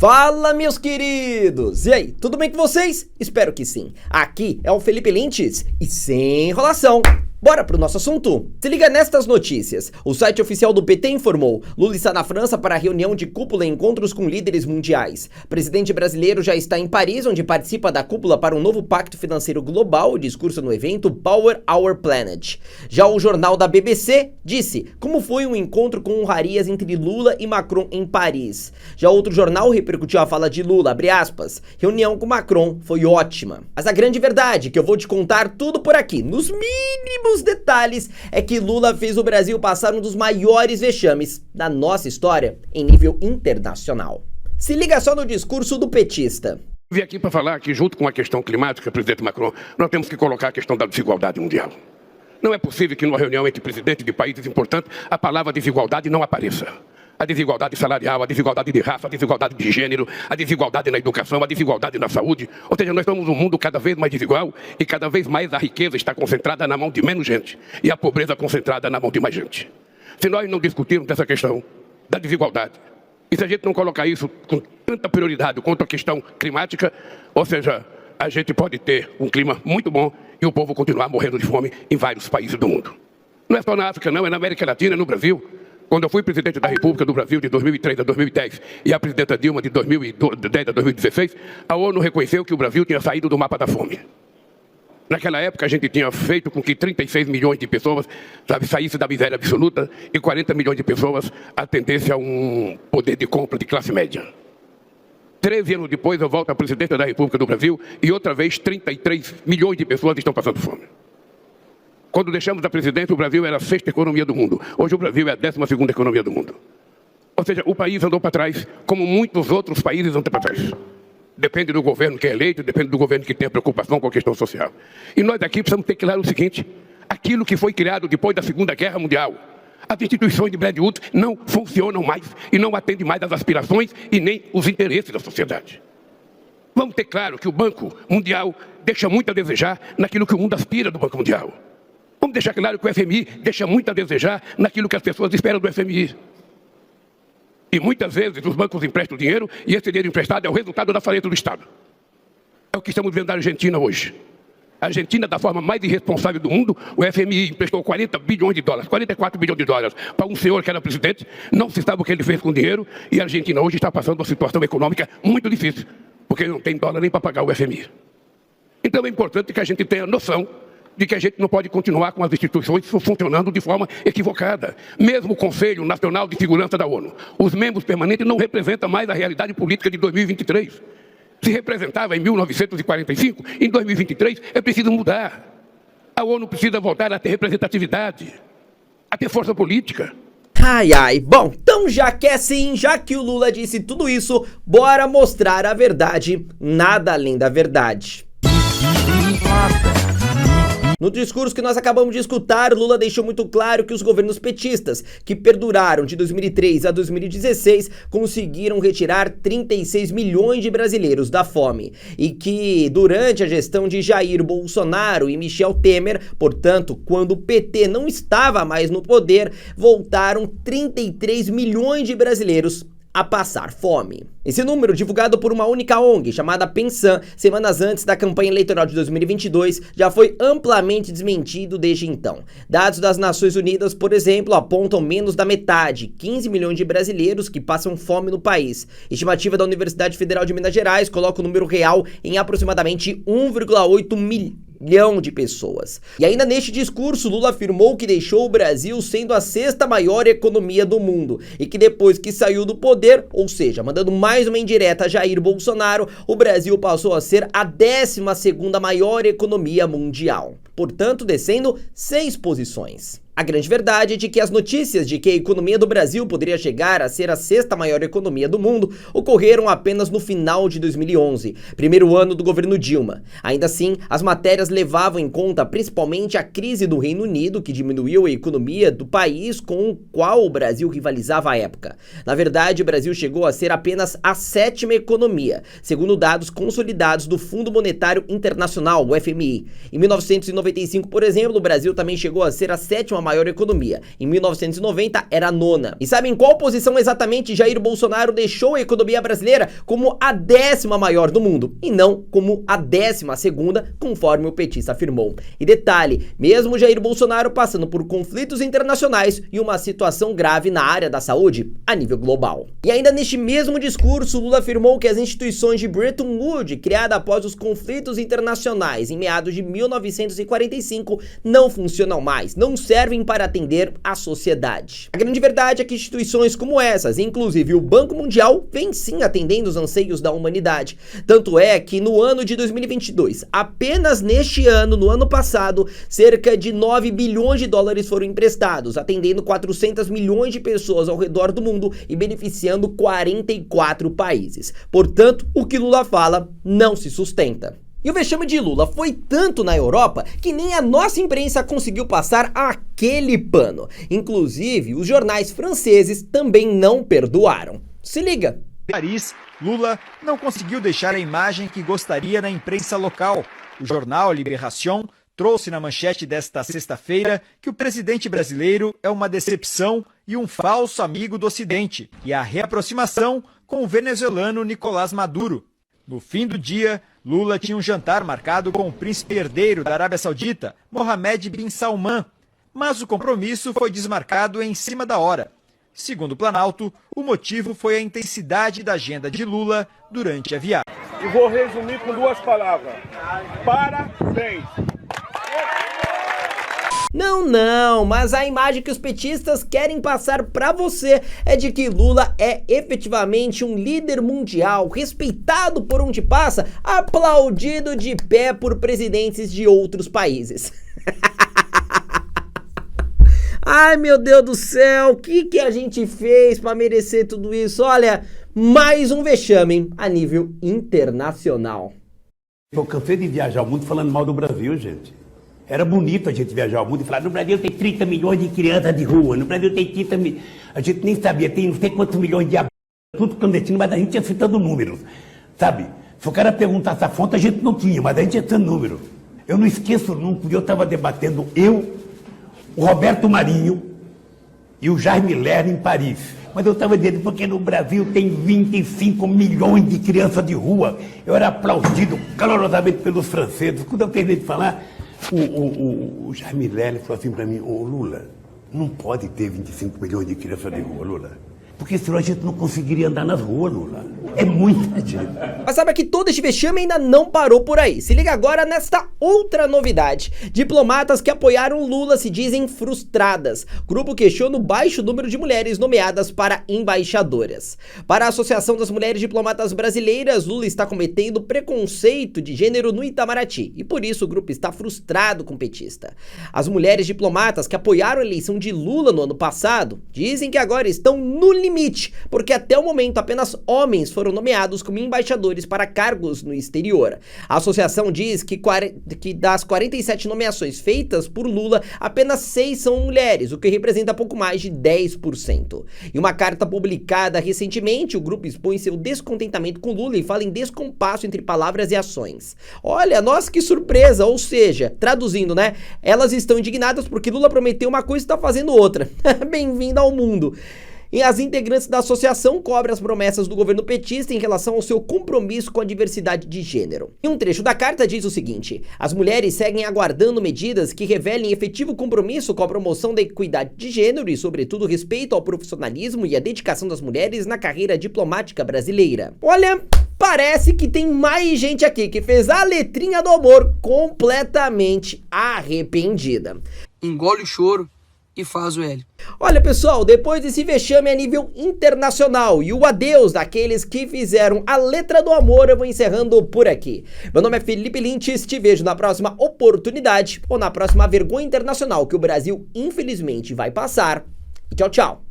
Fala, meus queridos! E aí, tudo bem com vocês? Espero que sim. Aqui é o Felipe Lintz e sem enrolação, bora pro nosso assunto. Se liga nestas notícias. O site oficial do PT informou: Lula está na França para reunião de cúpula e encontros com líderes mundiais. O presidente brasileiro já está em Paris, onde participa da cúpula para um novo pacto financeiro global e discursa no evento Power Our Planet. Já o jornal da BBC disse como foi um encontro com honrarias entre Lula e Macron em Paris. Já outro jornal repercutiu a fala de Lula, abre aspas, reunião com Macron foi ótima. Mas a grande verdade, que eu vou te contar tudo por aqui, nos mínimos detalhes, é que Lula fez o Brasil passar um dos maiores vexames da nossa história em nível internacional. Se liga só no discurso do petista. Vim aqui para falar que, junto com a questão climática, presidente Macron, nós temos que colocar a questão da desigualdade mundial. Não é possível que numa reunião entre presidentes de países importantes a palavra desigualdade não apareça. A desigualdade salarial, a desigualdade de raça, a desigualdade de gênero, a desigualdade na educação, a desigualdade na saúde. Ou seja, nós estamos num mundo cada vez mais desigual e cada vez mais a riqueza está concentrada na mão de menos gente e a pobreza concentrada na mão de mais gente. Se nós não discutirmos essa questão da desigualdade, e se a gente não colocar isso com tanta prioridade quanto a questão climática, ou seja, a gente pode ter um clima muito bom e o povo continuar morrendo de fome em vários países do mundo. Não é só na África, não, é na América Latina, é no Brasil. Quando eu fui presidente da República do Brasil de 2003 a 2010 e a presidenta Dilma de 2010 a 2016, a ONU reconheceu que o Brasil tinha saído do mapa da fome. Naquela época a gente tinha feito com que 36 milhões de pessoas saíssem da miséria absoluta e 40 milhões de pessoas atendessem a um poder de compra de classe média. 13 anos depois eu volto à presidência da República do Brasil e outra vez 33 milhões de pessoas estão passando fome. Quando deixamos a presidência, o Brasil era a 6ª economia do mundo. Hoje o Brasil é a 12ª economia do mundo. Ou seja, o país andou para trás, como muitos outros países andam para trás. Depende do governo que é eleito, depende do governo que tem a preocupação com a questão social. E nós aqui precisamos ter claro o seguinte: aquilo que foi criado depois da Segunda Guerra Mundial, as instituições de Bretton Woods não funcionam mais e não atendem mais às aspirações e nem os interesses da sociedade. Vamos ter claro que o Banco Mundial deixa muito a desejar naquilo que o mundo aspira do Banco Mundial. Vamos deixar claro que o FMI deixa muito a desejar naquilo que as pessoas esperam do FMI. E muitas vezes os bancos emprestam dinheiro e esse dinheiro emprestado é o resultado da falência do Estado. É o que estamos vendo na Argentina hoje. A Argentina, da forma mais irresponsável do mundo, o FMI emprestou 40 bilhões de dólares, 44 bilhões de dólares para um senhor que era presidente, não se sabe o que ele fez com o dinheiro e a Argentina hoje está passando uma situação econômica muito difícil, porque não tem dólar nem para pagar o FMI. Então é importante que a gente tenha noção de que a gente não pode continuar com as instituições funcionando de forma equivocada. Mesmo o Conselho Nacional de Segurança da ONU, os membros permanentes não representam mais a realidade política de 2023. Se representava em 1945, em 2023 é preciso mudar. A ONU precisa voltar a ter representatividade, a ter força política. Ai, bom, então já que é assim, já que o Lula disse tudo isso, bora mostrar a verdade, nada além da verdade. No discurso que nós acabamos de escutar, Lula deixou muito claro que os governos petistas, que perduraram de 2003 a 2016, conseguiram retirar 36 milhões de brasileiros da fome. E que durante a gestão de Jair Bolsonaro e Michel Temer, portanto, quando o PT não estava mais no poder, voltaram 33 milhões de brasileiros a passar fome. Esse número, divulgado por uma única ONG chamada Pensan, semanas antes da campanha eleitoral de 2022, já foi amplamente desmentido desde então. Dados das Nações Unidas, por exemplo, apontam menos da metade, 15 milhões de brasileiros que passam fome no país. Estimativa da Universidade Federal de Minas Gerais coloca o número real em aproximadamente 1,8 milhão de pessoas. E ainda neste discurso, Lula afirmou que deixou o Brasil sendo a 6ª maior economia do mundo e que depois que saiu do poder, ou seja, mandando mais uma indireta a Jair Bolsonaro, o Brasil passou a ser a 12ª maior economia mundial, portanto descendo 6 posições. A grande verdade é de que as notícias de que a economia do Brasil poderia chegar a ser a 6ª maior economia do mundo ocorreram apenas no final de 2011, primeiro ano do governo Dilma. Ainda assim, as matérias levavam em conta principalmente a crise do Reino Unido, que diminuiu a economia do país com o qual o Brasil rivalizava à época. Na verdade, o Brasil chegou a ser apenas a 7ª economia, segundo dados consolidados do Fundo Monetário Internacional, o FMI. Em 1995, por exemplo, o Brasil também chegou a ser a 7ª maior economia. Em 1990 era a nona. E sabe em qual posição exatamente Jair Bolsonaro deixou a economia brasileira? Como a 10ª maior do mundo, e não como a 12ª, conforme o petista afirmou. E detalhe, mesmo Jair Bolsonaro passando por conflitos internacionais e uma situação grave na área da saúde a nível global. E ainda neste mesmo discurso, Lula afirmou que as instituições de Bretton Woods, criadas após os conflitos internacionais em meados de 1945, não funcionam mais, não servem para atender a sociedade. A grande verdade é que instituições como essas, inclusive o Banco Mundial, vêm sim atendendo os anseios da humanidade. Tanto é que no ano de 2022, apenas neste ano, no ano passado, cerca de 9 bilhões de dólares foram emprestados, atendendo 400 milhões de pessoas ao redor do mundo e beneficiando 44 países. Portanto, o que Lula fala não se sustenta. E o vexame de Lula foi tanto na Europa que nem a nossa imprensa conseguiu passar aquele pano. Inclusive, os jornais franceses também não perdoaram. Se liga! Em Paris, Lula não conseguiu deixar a imagem que gostaria na imprensa local. O jornal Libération trouxe na manchete desta sexta-feira que o presidente brasileiro é uma decepção e um falso amigo do Ocidente, e a reaproximação com o venezuelano Nicolás Maduro. No fim do dia, Lula tinha um jantar marcado com o príncipe herdeiro da Arábia Saudita, Mohammed bin Salman, mas o compromisso foi desmarcado em cima da hora. Segundo o Planalto, o motivo foi a intensidade da agenda de Lula durante a viagem. E vou resumir com 2 palavras: parabéns! Não, mas a imagem que os petistas querem passar pra você é de que Lula é efetivamente um líder mundial, respeitado por onde passa, aplaudido de pé por presidentes de outros países. Ai, meu Deus do céu, o que a gente fez pra merecer tudo isso? Olha, mais um vexame a nível internacional. Eu cansei de viajar o mundo falando mal do Brasil, gente. Era bonito a gente viajar o mundo e falar: no Brasil tem 30 milhões de crianças de rua, no Brasil tem 30 milhões. A gente nem sabia, tem não sei quantos milhões de tudo clandestino, mas a gente ia citando números, sabe? Se o cara perguntasse a fonte, a gente não tinha, mas a gente ia citando números. Eu não esqueço nunca, eu estava debatendo, o Roberto Marinho e o Jaime Lerner em Paris. Mas eu estava dizendo, porque no Brasil tem 25 milhões de crianças de rua. Eu era aplaudido calorosamente pelos franceses. Quando eu terminei de falar, o Jaime Lerner falou assim para mim: ô Lula, não pode ter 25 milhões de crianças de rua, Lula. Porque senão a gente não conseguiria andar nas ruas, Lula. É muita gente. Mas sabe que todo este vexame ainda não parou por aí. Se liga agora nesta outra novidade. Diplomatas que apoiaram Lula se dizem frustradas. Grupo questiona o baixo número de mulheres nomeadas para embaixadoras. Para a Associação das Mulheres Diplomatas Brasileiras, Lula está cometendo preconceito de gênero no Itamaraty. E por isso o grupo está frustrado com o petista. As mulheres diplomatas que apoiaram a eleição de Lula no ano passado dizem que agora estão no limite, porque até o momento apenas homens foram nomeados como embaixadores para cargos no exterior. A associação diz que das 47 nomeações feitas por Lula, apenas 6 são mulheres, o que representa pouco mais de 10%. Em uma carta publicada recentemente, o grupo expõe seu descontentamento com Lula e fala em descompasso entre palavras e ações. Olha, nossa, que surpresa, ou seja, traduzindo, né? Elas estão indignadas porque Lula prometeu uma coisa e está fazendo outra. Bem-vindo ao mundo. E as integrantes da associação cobram as promessas do governo petista em relação ao seu compromisso com a diversidade de gênero. E um trecho da carta diz o seguinte: as mulheres seguem aguardando medidas que revelem efetivo compromisso com a promoção da equidade de gênero e, sobretudo, respeito ao profissionalismo e à dedicação das mulheres na carreira diplomática brasileira. Olha, parece que tem mais gente aqui que fez a letrinha do amor completamente arrependida. Engole o choro e faz o L. Olha, pessoal, depois desse vexame a nível internacional e o adeus daqueles que fizeram a letra do amor, eu vou encerrando por aqui. Meu nome é Felipe Lintz, te vejo na próxima oportunidade ou na próxima vergonha internacional que o Brasil infelizmente vai passar. E tchau, tchau.